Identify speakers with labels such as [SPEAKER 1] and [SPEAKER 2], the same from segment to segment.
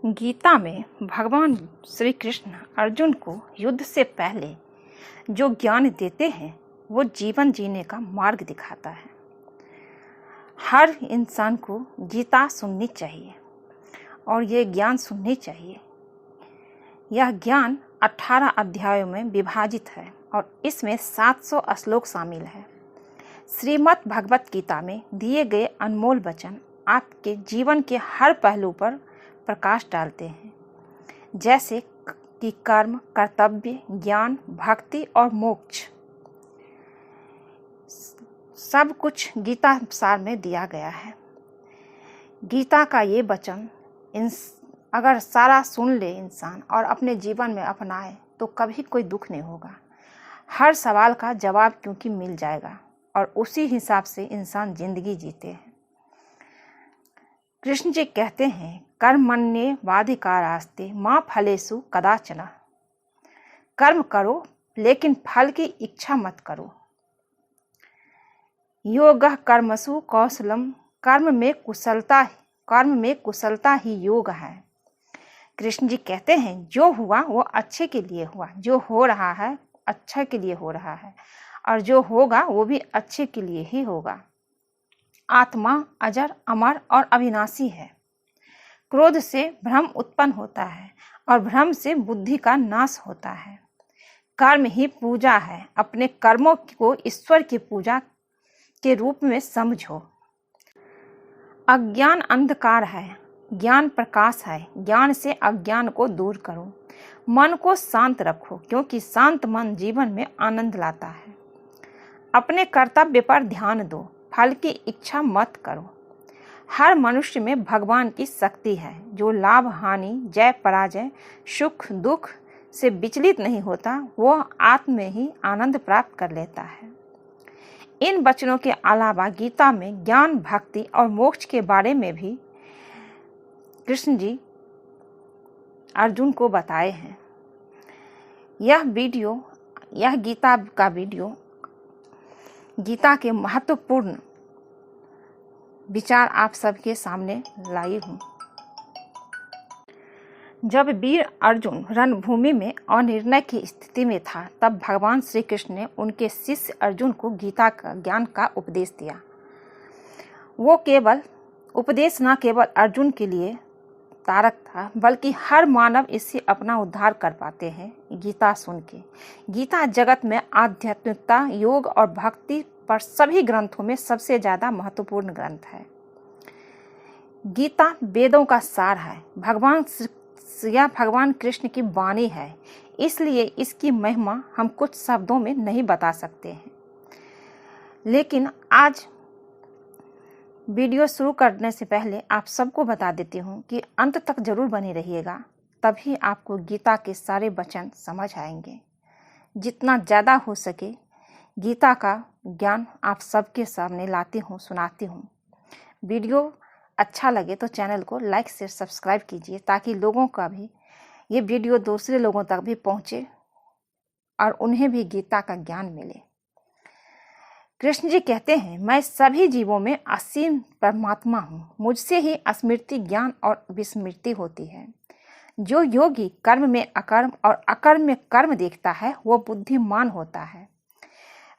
[SPEAKER 1] गीता में भगवान श्री कृष्ण अर्जुन को युद्ध से पहले जो ज्ञान देते हैं वो जीवन जीने का मार्ग दिखाता है। हर इंसान को गीता सुननी चाहिए और ये ज्ञान सुननी चाहिए। यह ज्ञान 18 अध्यायों में विभाजित है और इसमें 700 श्लोक शामिल है। श्रीमद् भगवत गीता में दिए गए अनमोल वचन आपके जीवन के हर पहलू पर प्रकाश डालते हैं, जैसे कि कर्म, कर्तव्य, ज्ञान, भक्ति और मोक्ष। सब कुछ गीता सार में दिया गया है। गीता का ये वचन अगर सारा सुन ले इंसान और अपने जीवन में अपनाए तो कभी कोई दुख नहीं होगा। हर सवाल का जवाब क्योंकि मिल जाएगा और उसी हिसाब से इंसान जिंदगी जीते हैं। कृष्ण जी कहते हैं, कर्मण्येवाधिकारास्ते मा फलेषु कदाचन। कर्म करो लेकिन फल की इच्छा मत करो। योगः कर्मसु कौशलम। कर्म में कुशलता ही योग है। कृष्ण जी कहते हैं, जो हुआ वो अच्छे के लिए हुआ, जो हो रहा है अच्छे के लिए हो रहा है और जो होगा वो भी अच्छे के लिए ही होगा। आत्मा अजर, अमर और अविनाशी है। क्रोध से भ्रम उत्पन्न होता है और भ्रम से बुद्धि का नाश होता है। कर्म ही पूजा है। अपने कर्मों को ईश्वर की पूजा के रूप में समझो। अज्ञान अंधकार है, ज्ञान प्रकाश है। ज्ञान से अज्ञान को दूर करो। मन को शांत रखो क्योंकि शांत मन जीवन में आनंद लाता है। अपने कर्तव्य पर ध्यान दो, फल की इच्छा मत करो। हर मनुष्य में भगवान की शक्ति है। जो लाभ हानि, जय पराजय, सुख दुख से विचलित नहीं होता, वो आत्म में ही आनंद प्राप्त कर लेता है। इन वचनों के अलावा गीता में ज्ञान, भक्ति और मोक्ष के बारे में भी कृष्ण जी अर्जुन को बताए हैं। यह गीता का वीडियो गीता के महत्वपूर्ण विचार आप सबके सामने लाई हूँ। जब वीर अर्जुन रणभूमि में अनिर्णय की स्थिति में था, तब भगवान श्री कृष्ण ने उनके शिष्य अर्जुन को गीता का ज्ञान का उपदेश दिया। वो उपदेश न केवल अर्जुन के लिए तारक था, बल्कि हर मानव इससे अपना उद्धार कर पाते हैं गीता सुन के। गीता जगत में आध्यात्मिकता, योग और भक्ति पर सभी ग्रंथों में सबसे ज़्यादा महत्वपूर्ण ग्रंथ है। गीता वेदों का सार है। भगवान कृष्ण की वाणी है, इसलिए इसकी महिमा हम कुछ शब्दों में नहीं बता सकते हैं। लेकिन आज वीडियो शुरू करने से पहले आप सबको बता देती हूँ कि अंत तक जरूर बने रहिएगा, तभी आपको गीता के सारे वचन समझ आएंगे। जितना ज़्यादा हो सके गीता का ज्ञान आप सबके सामने लाती हूँ, सुनाती हूँ। वीडियो अच्छा लगे तो चैनल को लाइक शेयर सब्सक्राइब कीजिए, ताकि लोगों का भी ये वीडियो दूसरे लोगों तक भी पहुँचे और उन्हें भी गीता का ज्ञान मिले। कृष्ण जी कहते हैं, मैं सभी जीवों में असीम परमात्मा हूँ। मुझसे ही स्मृति, ज्ञान और विस्मृति होती है। जो योगी कर्म में अकर्म और अकर्म में कर्म देखता है, वो बुद्धिमान होता है।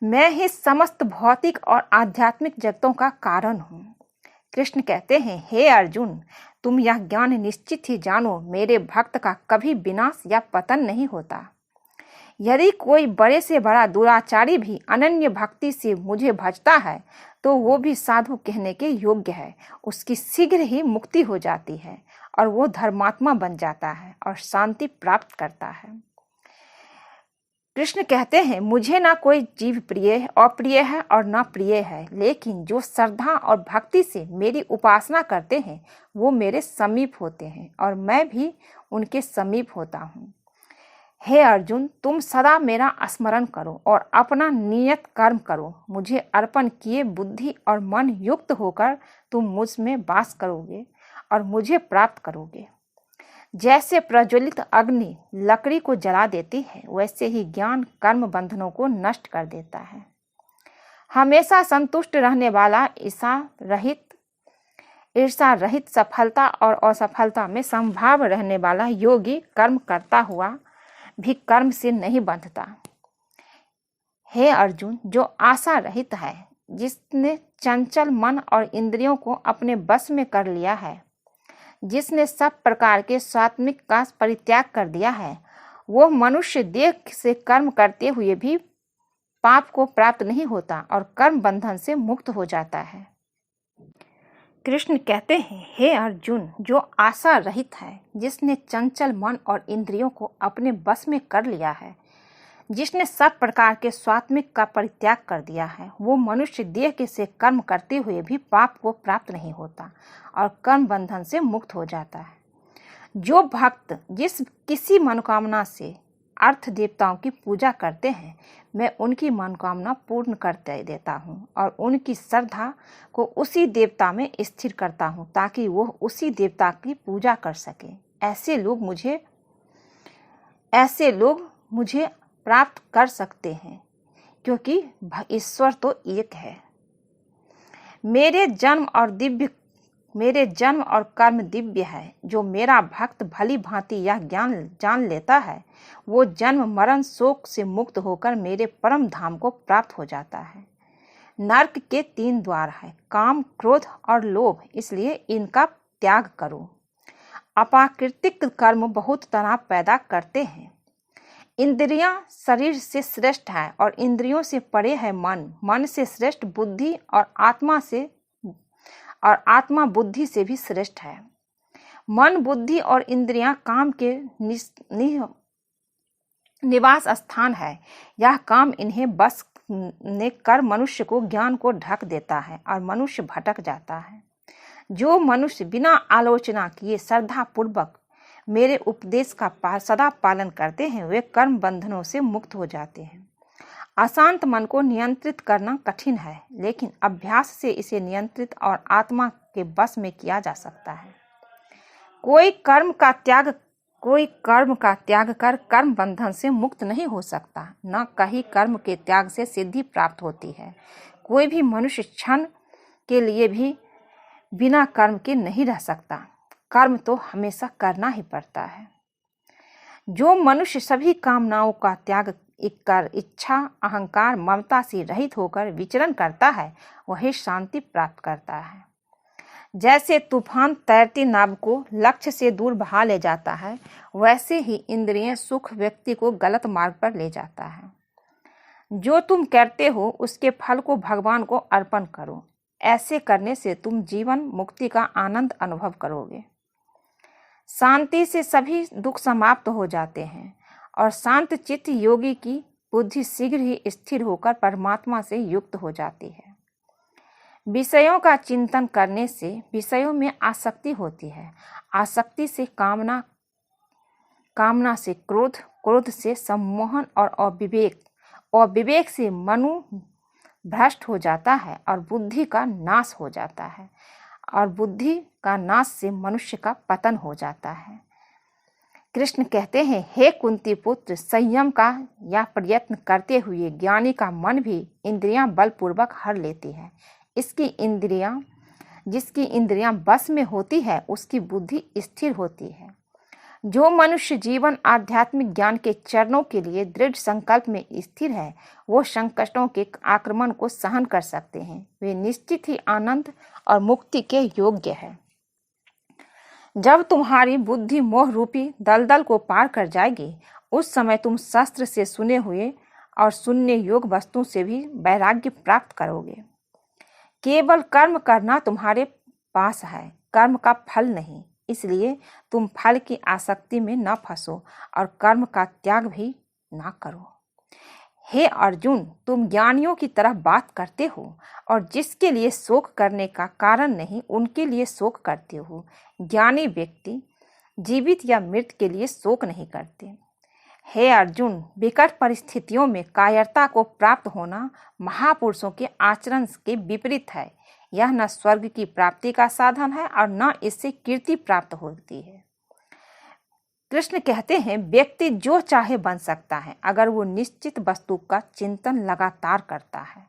[SPEAKER 1] मैं ही समस्त भौतिक और आध्यात्मिक जगतों का कारण हूँ। कृष्ण कहते हैं, हे अर्जुन, तुम यह ज्ञान निश्चित ही जानो, मेरे भक्त का कभी विनाश या पतन नहीं होता। यदि कोई बड़े से बड़ा दुराचारी भी अनन्य भक्ति से मुझे भजता है, तो वो भी साधु कहने के योग्य है। उसकी शीघ्र ही मुक्ति हो जाती है और वो धर्मात्मा बन जाता है और शांति प्राप्त करता है। कृष्ण कहते हैं, मुझे ना कोई जीव अप्रिय है और ना प्रिय है, लेकिन जो श्रद्धा और भक्ति से मेरी उपासना करते हैं वो मेरे समीप होते हैं और मैं भी उनके समीप होता हूँ। हे अर्जुन, तुम सदा मेरा स्मरण करो और अपना नियत कर्म करो। मुझे अर्पण किए बुद्धि और मन युक्त होकर तुम मुझ में वास करोगे और मुझे प्राप्त करोगे। जैसे प्रज्वलित अग्नि लकड़ी को जला देती है, वैसे ही ज्ञान कर्म बंधनों को नष्ट कर देता है। हमेशा संतुष्ट रहने वाला, ईर्ष्या रहित, ईर्षा रहित सफलता और असफलता में संभाव रहने वाला योगी कर्म करता हुआ भी कर्म से नहीं बंधता। हे अर्जुन, जो आशा रहित है, जिसने चंचल मन और इंद्रियों को अपने बस में कर लिया है, जिसने सब प्रकार के स्वात्मिक का परित्याग कर दिया है, वो मनुष्य देह से कर्म करते हुए भी पाप को प्राप्त नहीं होता और कर्म बंधन से मुक्त हो जाता है। कृष्ण कहते हैं, हे अर्जुन, जो आशा रहित है, जिसने चंचल मन और इंद्रियों को अपने बस में कर लिया है, जिसने सब प्रकार के स्वात्मिक का परित्याग कर दिया है, वो मनुष्य देह के से कर्म करते हुए भी पाप को प्राप्त नहीं होता और कर्म बंधन से मुक्त हो जाता है। जो भक्त जिस किसी मनोकामना से अर्थ देवताओं की पूजा करते हैं, मैं उनकी मनोकामना पूर्ण कर देता हूँ और उनकी श्रद्धा को उसी देवता में स्थिर करता हूँ ताकि वो उसी देवता की पूजा कर सके। ऐसे लोग मुझे प्राप्त कर सकते हैं, क्योंकि ईश्वर तो एक है। मेरे जन्म और कर्म दिव्य है। जो मेरा भक्त भली भांति यह ज्ञान जान लेता है, वो जन्म मरण शोक से मुक्त होकर मेरे परम धाम को प्राप्त हो जाता है। नरक के 3 द्वार है, काम, क्रोध और लोभ, इसलिए इनका त्याग करो। अप्राकृतिक कर्म बहुत तनाव पैदा करते हैं। इंद्रियां शरीर से श्रेष्ठ है और इंद्रियों से परे है मन। मन से श्रेष्ठ बुद्धि और आत्मा बुद्धि से भी श्रेष्ठ है। मन, बुद्धि और इंद्रियां काम के निवास स्थान है। यह काम इन्हें बस ने कर मनुष्य को ज्ञान को ढक देता है और मनुष्य भटक जाता है। जो मनुष्य बिना आलोचना किए श्रद्धा पूर्वक मेरे उपदेश का सदा पालन करते हैं, वे कर्म बंधनों से मुक्त हो जाते हैं। अशांत मन को नियंत्रित करना कठिन है, लेकिन अभ्यास से इसे नियंत्रित और आत्मा के बस में किया जा सकता है। कोई कर्म का त्याग कर कर्म बंधन से मुक्त नहीं हो सकता, न कहीं कर्म के त्याग से सिद्धि प्राप्त होती है। कोई भी मनुष्य क्षण के लिए भी बिना कर्म के नहीं रह सकता। कर्म तो हमेशा करना ही पड़ता है। जो मनुष्य सभी कामनाओं का त्याग कर इच्छा, अहंकार, ममता से रहित होकर विचरण करता है, वही शांति प्राप्त करता है। जैसे तूफान तैरती नाव को लक्ष्य से दूर बहा ले जाता है, वैसे ही इंद्रिय सुख व्यक्ति को गलत मार्ग पर ले जाता है। जो तुम करते हो उसके फल को भगवान को अर्पण करो। ऐसे करने से तुम जीवन मुक्ति का आनंद अनुभव करोगे। शांति से सभी दुख समाप्त हो जाते हैं और शांत चित्त योगी की बुद्धि शीघ्र ही स्थिर होकर परमात्मा से युक्त हो जाती है। विषयों का चिंतन करने से विषयों में आसक्ति होती है। आसक्ति से कामना, कामना से क्रोध, क्रोध से सम्मोहन और अविवेक से मनु भ्रष्ट हो जाता है और बुद्धि का नाश हो जाता है और बुद्धि का नाश से मनुष्य का पतन हो जाता है। कृष्ण कहते हैं, हे कुंती पुत्र, संयम का यह प्रयत्न करते हुए ज्ञानी का मन भी इंद्रियां बलपूर्वक हर लेती है। जिसकी इंद्रियां बस में होती है, उसकी बुद्धि स्थिर होती है। जो मनुष्य जीवन आध्यात्मिक ज्ञान के चरणों के लिए दृढ़ संकल्प में स्थिर है, वो संकटों के आक्रमण को सहन कर सकते हैं। वे निश्चित ही आनंद और मुक्ति के योग्य है। जब तुम्हारी बुद्धि मोह रूपी दलदल को पार कर जाएगी, उस समय तुम शास्त्र से सुने हुए और सुनने योग्य वस्तु से भी वैराग्य प्राप्त करोगे। केवल कर्म करना तुम्हारे पास है, कर्म का फल नहीं। इसलिए तुम फल की आसक्ति में न फंसो और कर्म का त्याग भी ना करो। हे अर्जुन, तुम ज्ञानियों की तरह बात करते हो और जिसके लिए शोक करने का कारण नहीं, उनके लिए शोक करते हो। ज्ञानी व्यक्ति जीवित या मृत के लिए शोक नहीं करते। हे अर्जुन, विकट परिस्थितियों में कायरता को प्राप्त होना महापुरुषों के आचरण के विपरीत है। यह न स्वर्ग की प्राप्ति का साधन है और न इससे कीर्ति प्राप्त होती है। कृष्ण कहते हैं, व्यक्ति जो चाहे बन सकता है अगर वो निश्चित वस्तु का चिंतन लगातार करता है।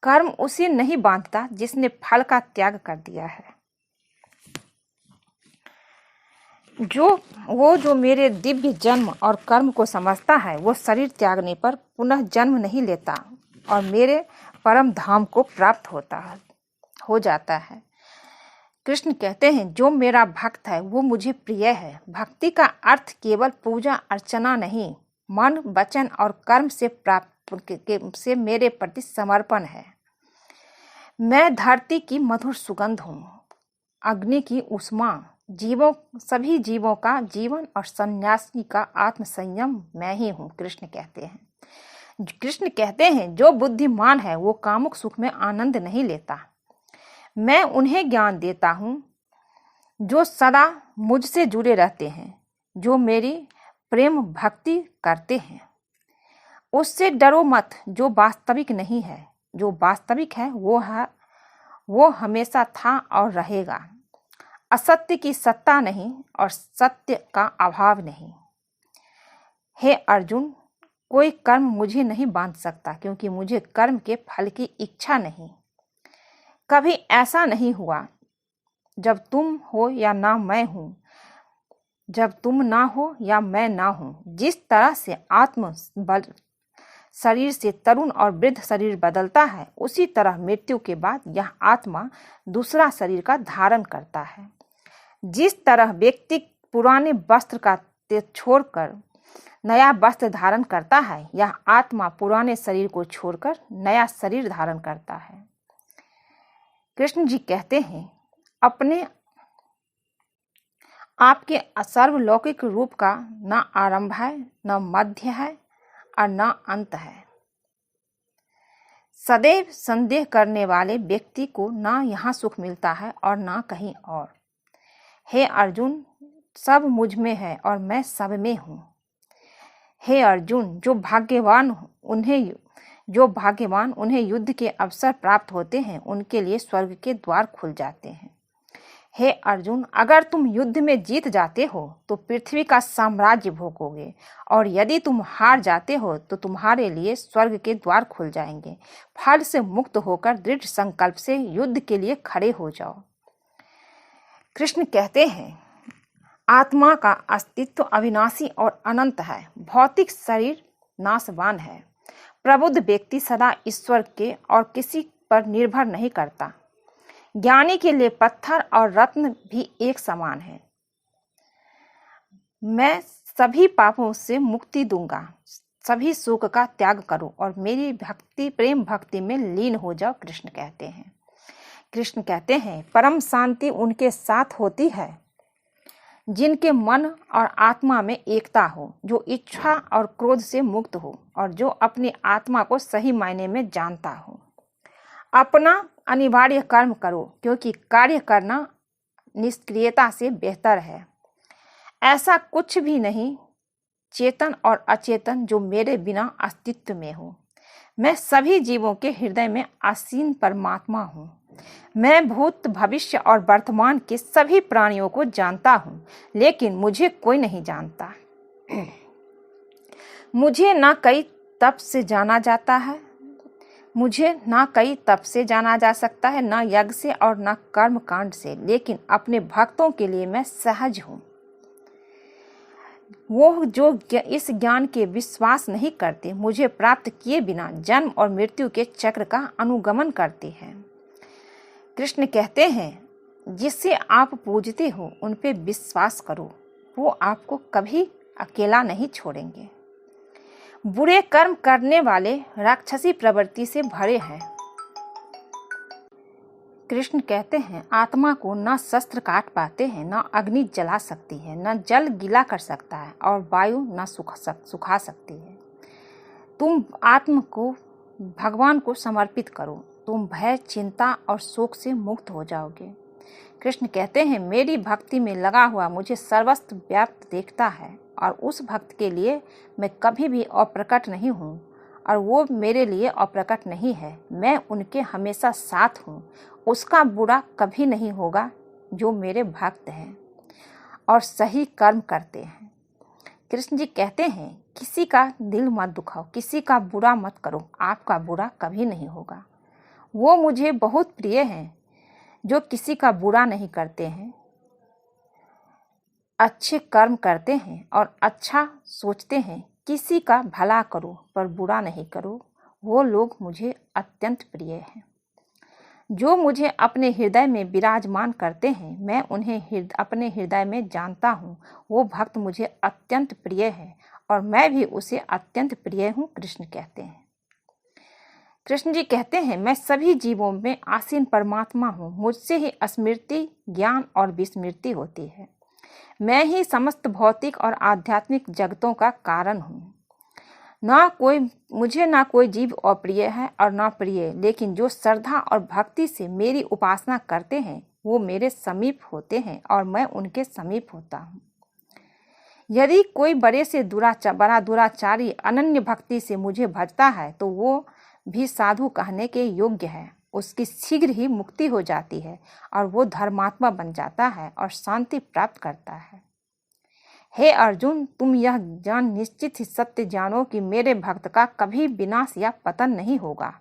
[SPEAKER 1] कर्म उसे नहीं बांधता जिसने फल का त्याग कर दिया है। जो मेरे दिव्य जन्म और कर्म को समझता है वो शरीर त्यागने पर पुनः जन्म नहीं लेता और मेरे परम धाम को प्राप्त हो जाता है। कृष्ण कहते हैं जो मेरा भक्त है वो मुझे प्रिय है। भक्ति का अर्थ केवल पूजा अर्चना नहीं, मन वचन और कर्म से मेरे प्रति समर्पण है। मैं धरती की मधुर सुगंध हूँ, अग्नि की उष्मा, सभी जीवों का जीवन और सन्यासी का आत्म संयम मैं ही हूँ। कृष्ण कहते हैं जो बुद्धिमान है वो कामुक सुख में आनंद नहीं लेता। मैं उन्हें ज्ञान देता हूँ जो सदा मुझसे जुड़े रहते हैं, जो मेरी प्रेम भक्ति करते हैं। उससे डरो मत जो वास्तविक नहीं है, जो वास्तविक है वो हमेशा था और रहेगा। असत्य की सत्ता नहीं और सत्य का अभाव नहीं। हे अर्जुन, कोई कर्म मुझे नहीं बांध सकता क्योंकि मुझे कर्म के फल की इच्छा नहीं। कभी ऐसा नहीं हुआ जब तुम हो या ना मैं हूँ, जब तुम ना हो या मैं ना हूँ। जिस तरह से आत्म शरीर से तरुण और वृद्ध शरीर बदलता है, उसी तरह मृत्यु के बाद यह आत्मा दूसरा शरीर का धारण करता है। जिस तरह व्यक्ति पुराने वस्त्र का छोड़कर नया वस्त्र धारण करता है, यह आत्मा पुराने शरीर को छोड़कर नया शरीर धारण करता है। कृष्ण जी कहते हैं अपने आपके सर्वलौकिक रूप का न आरंभ है, न मध्य है और न अंत है। सदैव संदेह करने वाले व्यक्ति को न यहाँ सुख मिलता है और न कहीं और। हे अर्जुन, सब मुझ में है और मैं सब में हूँ। हे अर्जुन, जो भाग्यवान उन्हें युद्ध के अवसर प्राप्त होते हैं, उनके लिए स्वर्ग के द्वार खुल जाते हैं। हे अर्जुन, अगर तुम युद्ध में जीत जाते हो तो पृथ्वी का साम्राज्य भोगोगे और यदि तुम हार जाते हो तो तुम्हारे लिए स्वर्ग के द्वार खुल जाएंगे। फल से मुक्त होकर दृढ़ संकल्प से युद्ध के लिए खड़े हो जाओ। कृष्ण कहते हैं आत्मा का अस्तित्व अविनाशी और अनंत है। भौतिक शरीर नाशवान है। प्रबुद्ध व्यक्ति सदा ईश्वर के और किसी पर निर्भर नहीं करता। ज्ञानी के लिए पत्थर और रत्न भी एक समान है। मैं सभी पापों से मुक्ति दूंगा। सभी सुख का त्याग करो और मेरी प्रेम भक्ति में लीन हो जाओ। कृष्ण कहते हैं परम शांति उनके साथ होती है जिनके मन और आत्मा में एकता हो, जो इच्छा और क्रोध से मुक्त हो और जो अपनी आत्मा को सही मायने में जानता हो। अपना अनिवार्य कर्म करो क्योंकि कार्य करना निष्क्रियता से बेहतर है। ऐसा कुछ भी नहीं चेतन और अचेतन जो मेरे बिना अस्तित्व में हो। मैं सभी जीवों के हृदय में आसीन परमात्मा हूँ। मैं भूत भविष्य और वर्तमान के सभी प्राणियों को जानता हूँ, लेकिन मुझे कोई नहीं जानता। मुझे ना कई तप से जाना जाता है, मुझे ना कई तप से जाना जा सकता है, ना यज्ञ से और ना कर्म कांड से, लेकिन अपने भक्तों के लिए मैं सहज हूँ। वो जो इस ज्ञान के विश्वास नहीं करते, मुझे प्राप्त किए बिना जन्म और मृत्यु के चक्र का अनुगमन करते हैं। कृष्ण कहते हैं जिससे आप पूजते हो उन पे विश्वास करो, वो आपको कभी अकेला नहीं छोड़ेंगे। बुरे कर्म करने वाले राक्षसी प्रवृत्ति से भरे हैं। कृष्ण कहते हैं आत्मा को न शस्त्र काट पाते हैं, न अग्नि जला सकती है, न जल गीला कर सकता है और वायु न सुखा सकती है। तुम आत्मा को भगवान को समर्पित करो, तुम भय चिंता और शोक से मुक्त हो जाओगे। कृष्ण कहते हैं मेरी भक्ति में लगा हुआ मुझे सर्वत्र व्याप्त देखता है और उस भक्त के लिए मैं कभी भी अप्रकट नहीं हूँ और वो मेरे अप्रकट अप्रकट नहीं है। मैं उनके हमेशा साथ हूँ। उसका बुरा कभी नहीं होगा जो मेरे भक्त हैं और सही कर्म करते हैं। कृष्ण जी कहते हैं किसी का दिल मत दुखाओ, किसी का बुरा मत करो, आपका बुरा कभी नहीं होगा। वो मुझे बहुत प्रिय हैं जो किसी का बुरा नहीं करते हैं। अच्छे कर्म करते हैं और अच्छा सोचते हैं, किसी का भला करो पर बुरा नहीं करो, वो लोग मुझे अत्यंत प्रिय हैं। जो मुझे अपने हृदय में विराजमान करते हैं, मैं उन्हें अपने हृदय में जानता हूँ। वो भक्त मुझे अत्यंत प्रिय है और मैं भी उसे अत्यंत प्रिय हूँ, कृष्ण कहते हैं। कृष्ण जी कहते हैं, मैं सभी जीवों में आसीन परमात्मा हूँ। मुझसे ही स्मृति, ज्ञान और विस्मृति होती है। मैं ही समस्त भौतिक और आध्यात्मिक जगतों का कारण हूँ। मुझे ना कोई जीव अप्रिय है और ना प्रिय, लेकिन जो श्रद्धा और भक्ति से मेरी उपासना करते हैं वो मेरे समीप होते हैं और मैं उनके समीप होता हूँ। यदि कोई बड़ा दुराचारी अनन्य भक्ति से मुझे भजता है तो वो भी साधु कहने के योग्य है। उसकी शीघ्र ही मुक्ति हो जाती है और वो धर्मात्मा बन जाता है और शांति प्राप्त करता है। हे अर्जुन, तुम यह जान निश्चित ही सत्य जानो कि मेरे भक्त का कभी विनाश या पतन नहीं होगा।